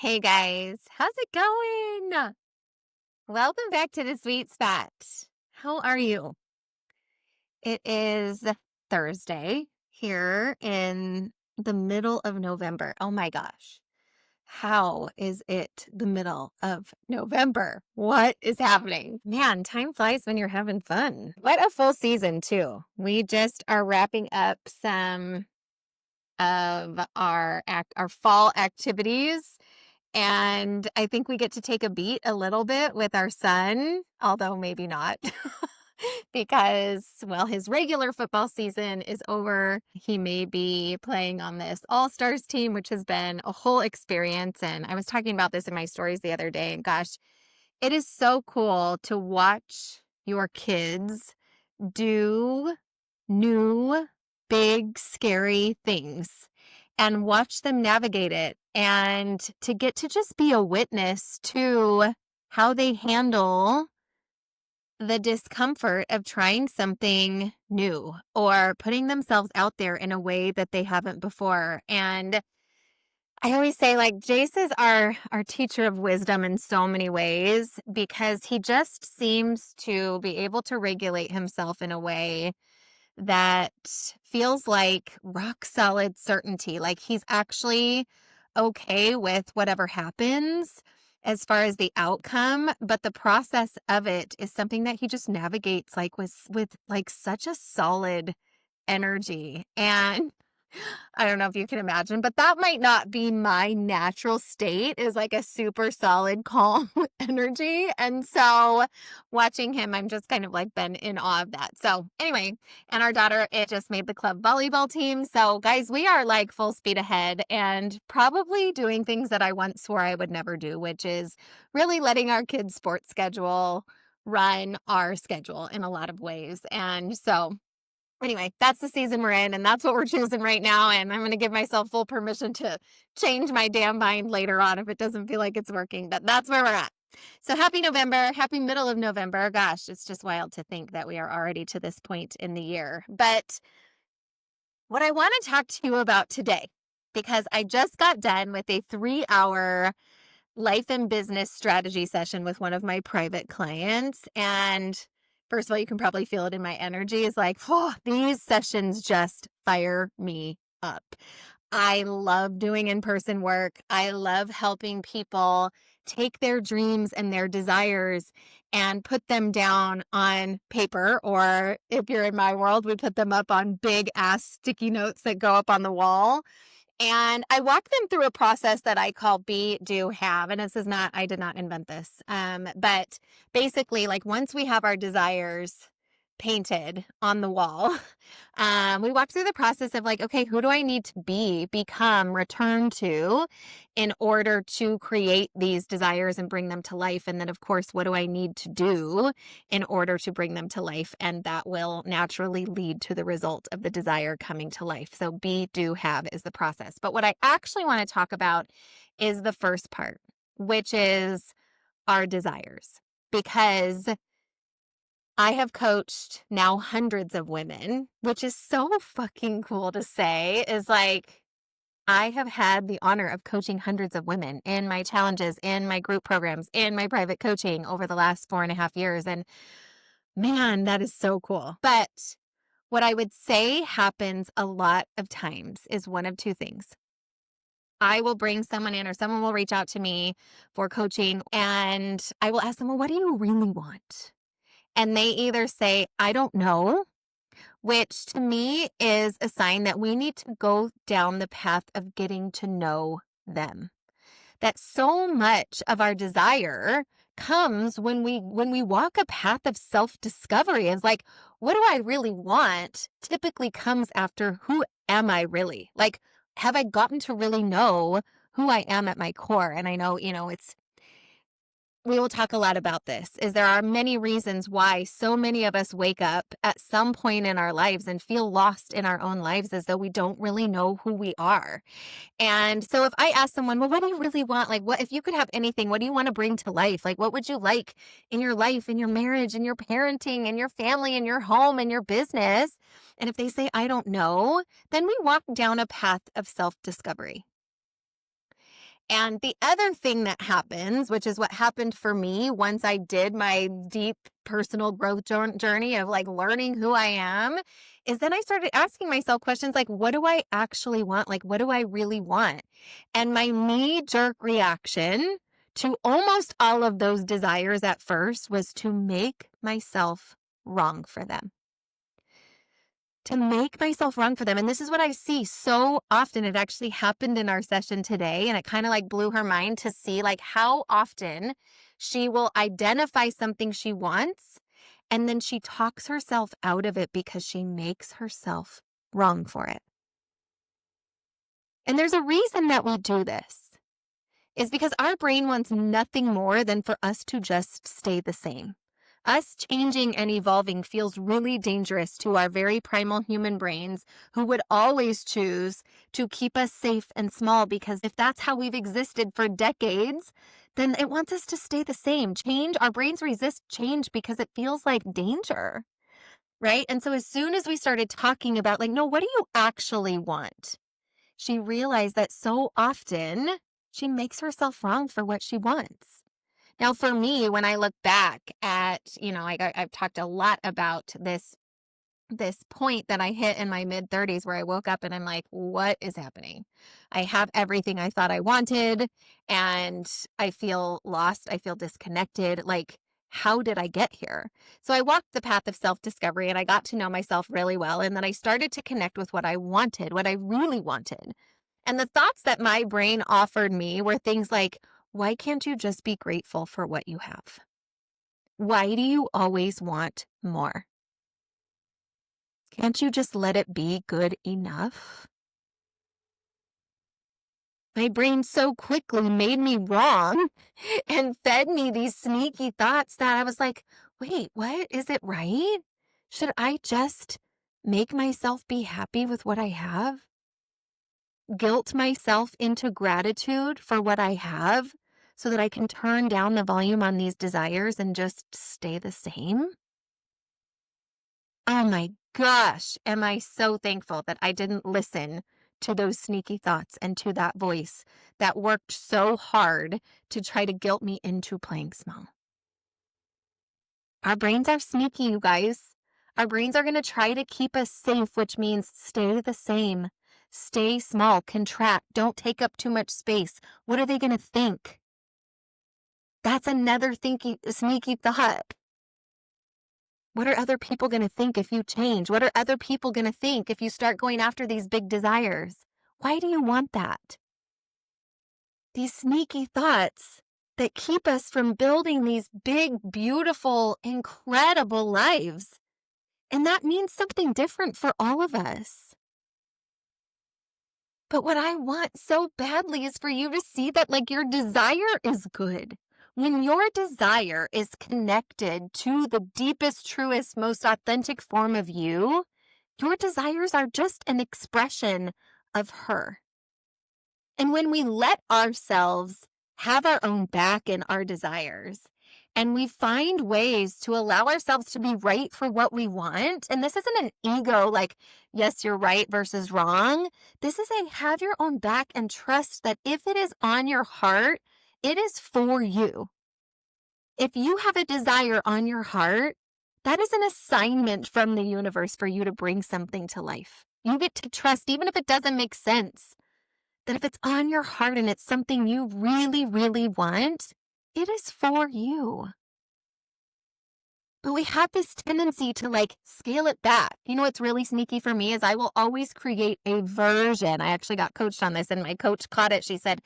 Hey guys, how's it going? Welcome back to the Sweet Spot. How are you? It is Thursday here in the middle of November. Oh my gosh. How is it the middle of November? What is happening? Man, time flies when you're having fun. What a full season, too. We just are wrapping up some of our fall activities. And I think we get to take a beat a little bit with our son, although maybe not, because, well, his regular football season is over. He may be playing on this All-Stars team, which has been a whole experience. And I was talking about this in my stories the other day. And gosh, it is so cool to watch your kids do new, big, scary things and watch them navigate it and to get to just be a witness to how they handle the discomfort of trying something new or putting themselves out there in a way that they haven't before. And I always say, like, Jace is our teacher of wisdom in so many ways because he just seems to be able to regulate himself in a way that feels like rock solid certainty. Like he's actually okay with whatever happens as far as the outcome, but the process of it is something that he just navigates like with like such a solid energy. And I don't know if you can imagine, but that might not be my natural state is like a super solid, calm energy. And so watching him, I'm just kind of like been in awe of that. So anyway, and our daughter, it just made the club volleyball team. So guys, we are like full speed ahead and probably doing things that I once swore I would never do, which is really letting our kids' sports schedule run our schedule in a lot of ways. And so anyway, that's the season we're in, and that's what we're choosing right now. And I'm going to give myself full permission to change my damn mind later on if it doesn't feel like it's working. But that's where we're at. So happy November, happy middle of November. Gosh, it's just wild to think that we are already to this point in the year. But what I want to talk to you about today, because I just got done with a 3-hour life and business strategy session with one of my private clients. And first of all, you can probably feel it in my energy is like, oh, these sessions just fire me up. I love doing in-person work. I love helping people take their dreams and their desires and put them down on paper, or if you're in my world, we put them up on big ass sticky notes that go up on the wall. And I walk them through a process that I call be, do, have. And this is not, I did not invent this. But basically, like once we have our desires painted on the wall, we walk through the process of like, okay, who do I need to become, return to in order to create these desires and bring them to life? And then, of course, what do I need to do in order to bring them to life? And that will naturally lead to the result of the desire coming to life. So be, do, have is the process. But what I actually want to talk about is the first part, which is our desires. Because I have coached now hundreds of women, which is so fucking cool to say, is like, I have had the honor of coaching hundreds of women in my challenges, in my group programs, in my private coaching over the last 4.5 years. And man, that is so cool. But what I would say happens a lot of times is one of two things. I will bring someone in or someone will reach out to me for coaching and I will ask them, well, what do you really want? And they either say, I don't know, which to me is a sign that we need to go down the path of getting to know them. That so much of our desire comes when we walk a path of self-discovery. It's like, what do I really want? Typically comes after who am I really? Like, have I gotten to really know who I am at my core? And I know, we will talk a lot about this, is there are many reasons why so many of us wake up at some point in our lives and feel lost in our own lives as though we don't really know who we are. And so if I ask someone, well, what do you really want? Like, what if you could have anything, what do you want to bring to life? Like, what would you like in your life, in your marriage, in your parenting, in your family, in your home, in your business? And if they say, I don't know, then we walk down a path of self-discovery. And the other thing that happens, which is what happened for me once I did my deep personal growth journey of like learning who I am, is then I started asking myself questions like, what do I actually want? Like, what do I really want? And my knee jerk reaction to almost all of those desires at first was to make myself wrong for them. To make myself wrong for them. And this is what I see so often. It actually happened in our session today, and it kind of like blew her mind to see like how often she will identify something she wants and then she talks herself out of it because she makes herself wrong for it. And there's a reason that we do this. Is because our brain wants nothing more than for us to just stay the same. Us changing and evolving feels really dangerous to our very primal human brains who would always choose to keep us safe and small, because if that's how we've existed for decades, then it wants us to stay the same. Change, our brains resist change because it feels like danger, right? And so as soon as we started talking about like, no, what do you actually want? She realized that so often she makes herself wrong for what she wants. Now, for me, when I look back at, I've talked a lot about this point that I hit in my mid 30s where I woke up and I'm like, what is happening? I have everything I thought I wanted and I feel lost. I feel disconnected. Like, how did I get here? So I walked the path of self-discovery and I got to know myself really well. And then I started to connect with what I wanted, what I really wanted. And the thoughts that my brain offered me were things like, why can't you just be grateful for what you have? Why do you always want more? Can't you just let it be good enough? My brain so quickly made me wrong and fed me these sneaky thoughts that I was like, wait, what? Is it right? Should I just make myself be happy with what I have? Guilt myself into gratitude for what I have so that I can turn down the volume on these desires and just stay the same? Oh my gosh, am I so thankful that I didn't listen to those sneaky thoughts and to that voice that worked so hard to try to guilt me into playing small. Our brains are sneaky, you guys. Our brains are going to try to keep us safe, which means stay the same, stay small, contract, don't take up too much space. What are they going to think? That's another sneaky thought. What are other people going to think if you change? What are other people going to think if you start going after these big desires? Why do you want that? These sneaky thoughts that keep us from building these big, beautiful, incredible lives. And that means something different for all of us. But what I want so badly is for you to see that like your desire is good. When your desire is connected to the deepest, truest, most authentic form of you, your desires are just an expression of her. And when we let ourselves have our own back in our desires, and we find ways to allow ourselves to be right for what we want, and this isn't an ego like, yes, you're right versus wrong. This is a have your own back and trust that if it is on your heart, it is for you. If you have a desire on your heart, that is an assignment from the universe for you to bring something to life. You get to trust, even if it doesn't make sense, that if it's on your heart and it's something you really, really want, it is for you. But we have this tendency to like scale it back. You know what's really sneaky for me is I will always create a version. I actually got coached on this and my coach caught it. She said,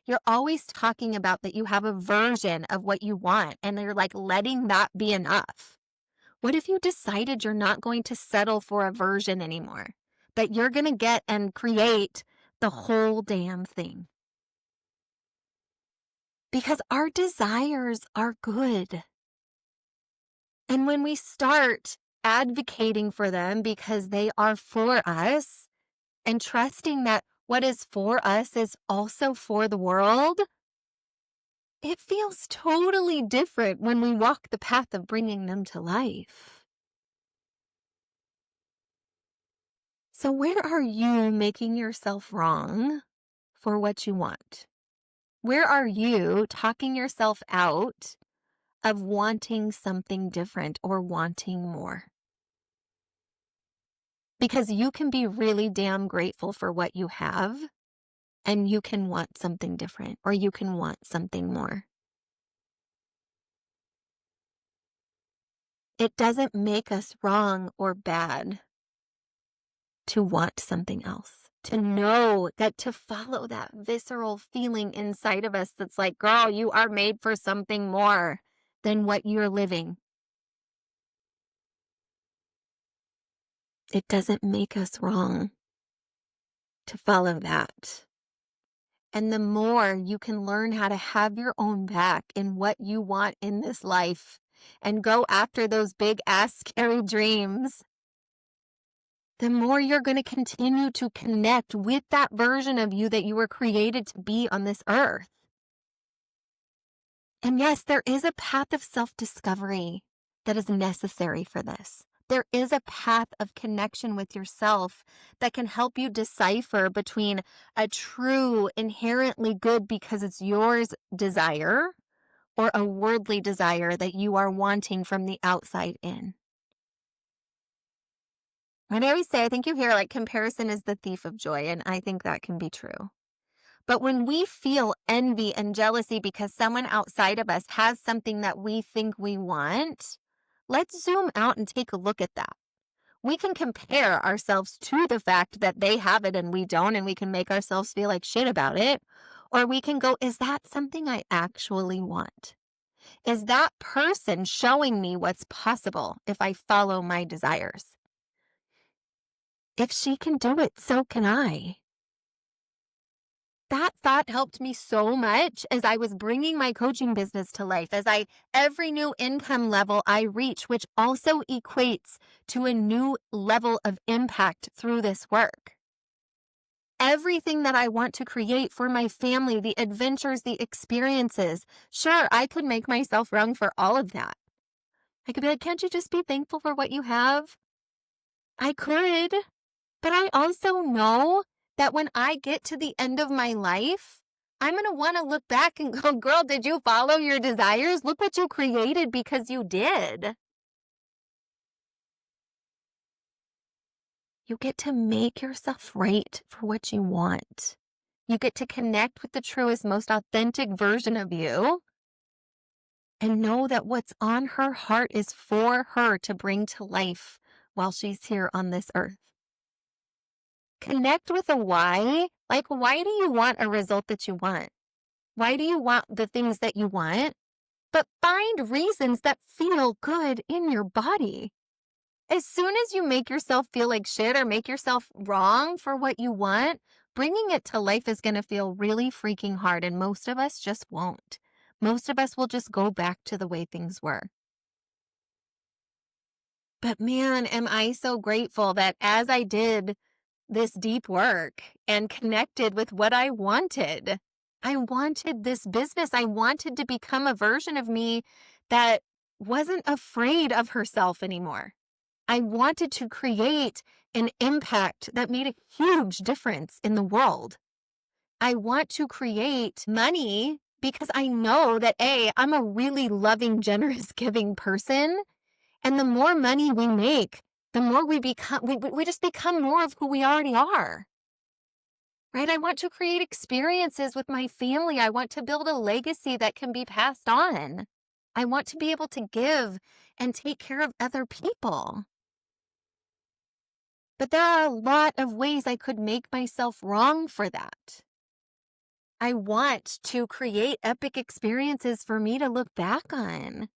you're always talking about that you have a version of what you want and they're like letting that be enough. What if you decided you're not going to settle for a version anymore? That you're going to get and create the whole damn thing? Because our desires are good. And when we start advocating for them because they are for us and trusting that what is for us is also for the world, it feels totally different when we walk the path of bringing them to life. So where are you making yourself wrong for what you want? Where are you talking yourself out of wanting something different or wanting more? Because you can be really damn grateful for what you have, and you can want something different or you can want something more. It doesn't make us wrong or bad to want something else, to know that, to follow that visceral feeling inside of us that's like, girl, you are made for something more than what you're living. It doesn't make us wrong to follow that. And the more you can learn how to have your own back in what you want in this life and go after those big ass scary dreams, the more you're going to continue to connect with that version of you that you were created to be on this earth. And yes, there is a path of self-discovery that is necessary for this. There is a path of connection with yourself that can help you decipher between a true, inherently good because it's yours desire or a worldly desire that you are wanting from the outside in. And I always say, I think you hear like comparison is the thief of joy, and I think that can be true. But when we feel envy and jealousy because someone outside of us has something that we think we want, let's zoom out and take a look at that. We can compare ourselves to the fact that they have it and we don't, and we can make ourselves feel like shit about it. Or we can go, is that something I actually want? Is that person showing me what's possible if I follow my desires? If she can do it, so can I. That thought helped me so much as I was bringing my coaching business to life, every new income level I reach, which also equates to a new level of impact through this work. Everything that I want to create for my family, the adventures, the experiences, sure, I could make myself wrong for all of that. I could be like, can't you just be thankful for what you have? I could. But I also know that when I get to the end of my life, I'm going to want to look back and go, girl, did you follow your desires? Look what you created because you did. You get to make yourself right for what you want. You get to connect with the truest, most authentic version of you and know that what's on her heart is for her to bring to life while she's here on this earth. Connect with a why. Like, why do you want a result that you want? Why do you want the things that you want? But find reasons that feel good in your body. As soon as you make yourself feel like shit or make yourself wrong for what you want, bringing it to life is going to feel really freaking hard. And most of us just won't. Most of us will just go back to the way things were. But man, am I so grateful that as I did this deep work and connected with what I wanted this business. I wanted to become a version of me that wasn't afraid of herself anymore. I wanted to create an impact that made a huge difference in the world. I want to create money because I know that I'm a really loving, generous, giving person. And the more money we make, the more we become, we just become more of who we already are. Right? I want to create experiences with my family. I want to build a legacy that can be passed on. I want to be able to give and take care of other people. But there are a lot of ways I could make myself wrong for that. I want to create epic experiences for me to look back on.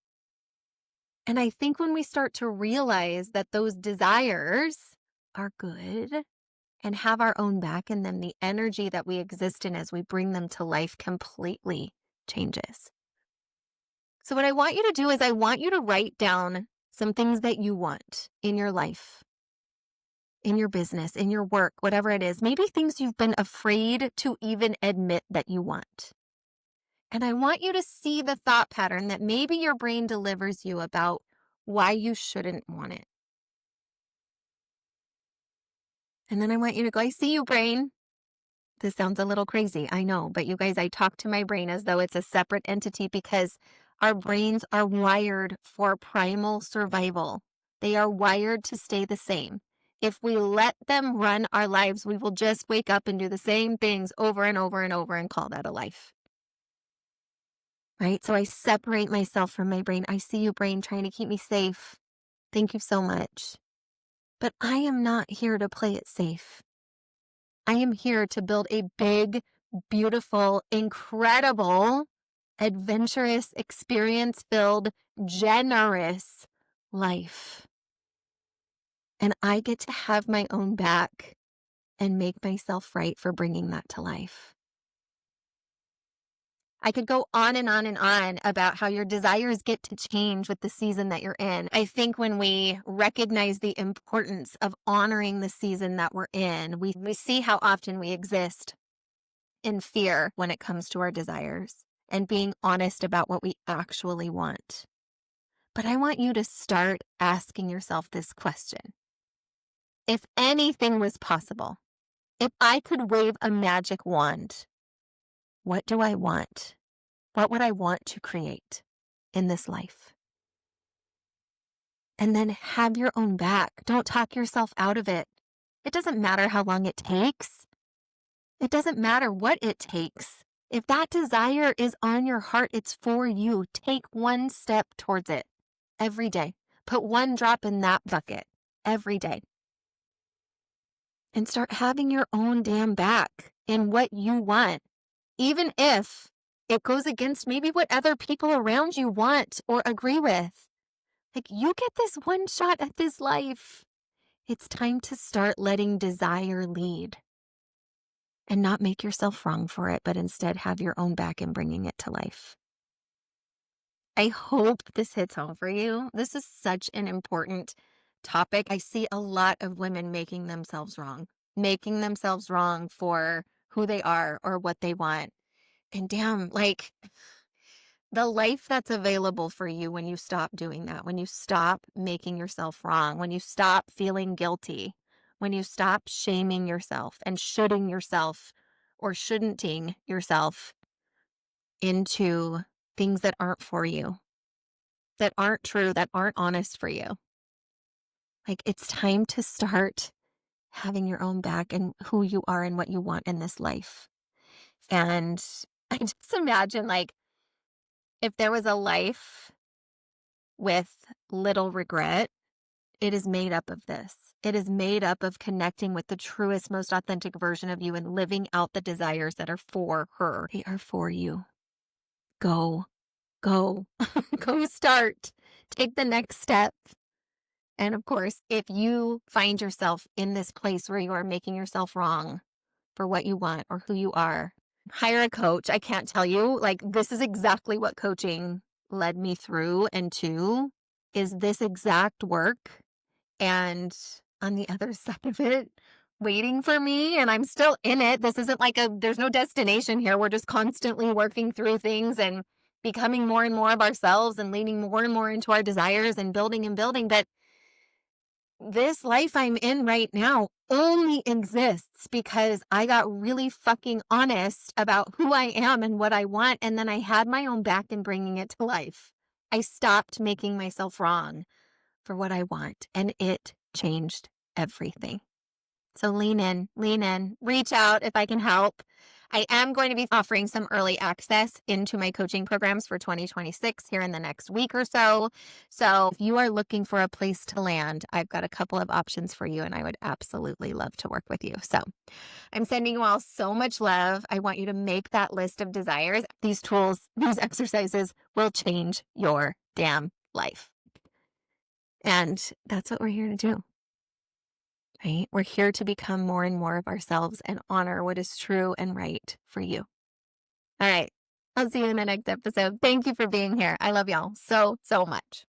And I think when we start to realize that those desires are good and have our own back in them, the energy that we exist in as we bring them to life completely changes. So what I want you to do is I want you to write down some things that you want in your life, in your business, in your work, whatever it is, maybe things you've been afraid to even admit that you want. And I want you to see the thought pattern that maybe your brain delivers you about why you shouldn't want it. And then I want you to go, I see you, brain. This sounds a little crazy, I know, but you guys, I talk to my brain as though it's a separate entity because our brains are wired for primal survival. They are wired to stay the same. If we let them run our lives, we will just wake up and do the same things over and over and over and call that a life. Right? So I separate myself from my brain. I see you, brain, trying to keep me safe. Thank you so much. But I am not here to play it safe. I am here to build a big, beautiful, incredible, adventurous, experience-filled, generous life. And I get to have my own back and make myself right for bringing that to life. I could go on and on and on about how your desires get to change with the season that you're in. I think when we recognize the importance of honoring the season that we're in, we see how often we exist in fear when it comes to our desires and being honest about what we actually want. But I want you to start asking yourself this question. If anything was possible, if I could wave a magic wand, what do I want? What would I want to create in this life? And then have your own back. Don't talk yourself out of it. It doesn't matter how long it takes. It doesn't matter what it takes. If that desire is on your heart, it's for you. Take one step towards it every day. Put one drop in that bucket every day. And start having your own damn back in what you want, even if it goes against maybe what other people around you want or agree with. Like, you get this one shot at this life. It's time to start letting desire lead and not make yourself wrong for it, but instead have your own back in bringing it to life. I hope this hits home for you. This is such an important topic. I see a lot of women making themselves wrong for who they are or what they want. And damn, like, the life that's available for you when you stop doing that, when you stop making yourself wrong, when you stop feeling guilty, when you stop shaming yourself and shoulding yourself or shouldn'ting yourself into things that aren't for you, that aren't true, that aren't honest for you. Like, it's time to start having your own back and who you are and what you want in this life. And I just imagine, like, if there was a life with little regret, it is made up of this. It is made up of connecting with the truest, most authentic version of you and living out the desires that are for her. They are for you. Go, go, go start. Take the next step. And of course, if you find yourself in this place where you are making yourself wrong for what you want or who you are, hire a coach. I can't tell you, like, this is exactly what coaching led me through and to, is this exact work. And on the other side of it, waiting for me, and I'm still in it. This isn't like there's no destination here. We're just constantly working through things and becoming more and more of ourselves and leaning more and more into our desires and building and building. But this life I'm in right now only exists because I got really fucking honest about who I am and what I want. And then I had my own back in bringing it to life. I stopped making myself wrong for what I want, and it changed everything. So lean in, reach out if I can help. I am going to be offering some early access into my coaching programs for 2026 here in the next week or so. So if you are looking for a place to land, I've got a couple of options for you, and I would absolutely love to work with you. So I'm sending you all so much love. I want you to make that list of desires. These tools, these exercises will change your damn life. And that's what we're here to do. Right? We're here to become more and more of ourselves and honor what is true and right for you. All right. I'll see you in the next episode. Thank you for being here. I love y'all so, so much.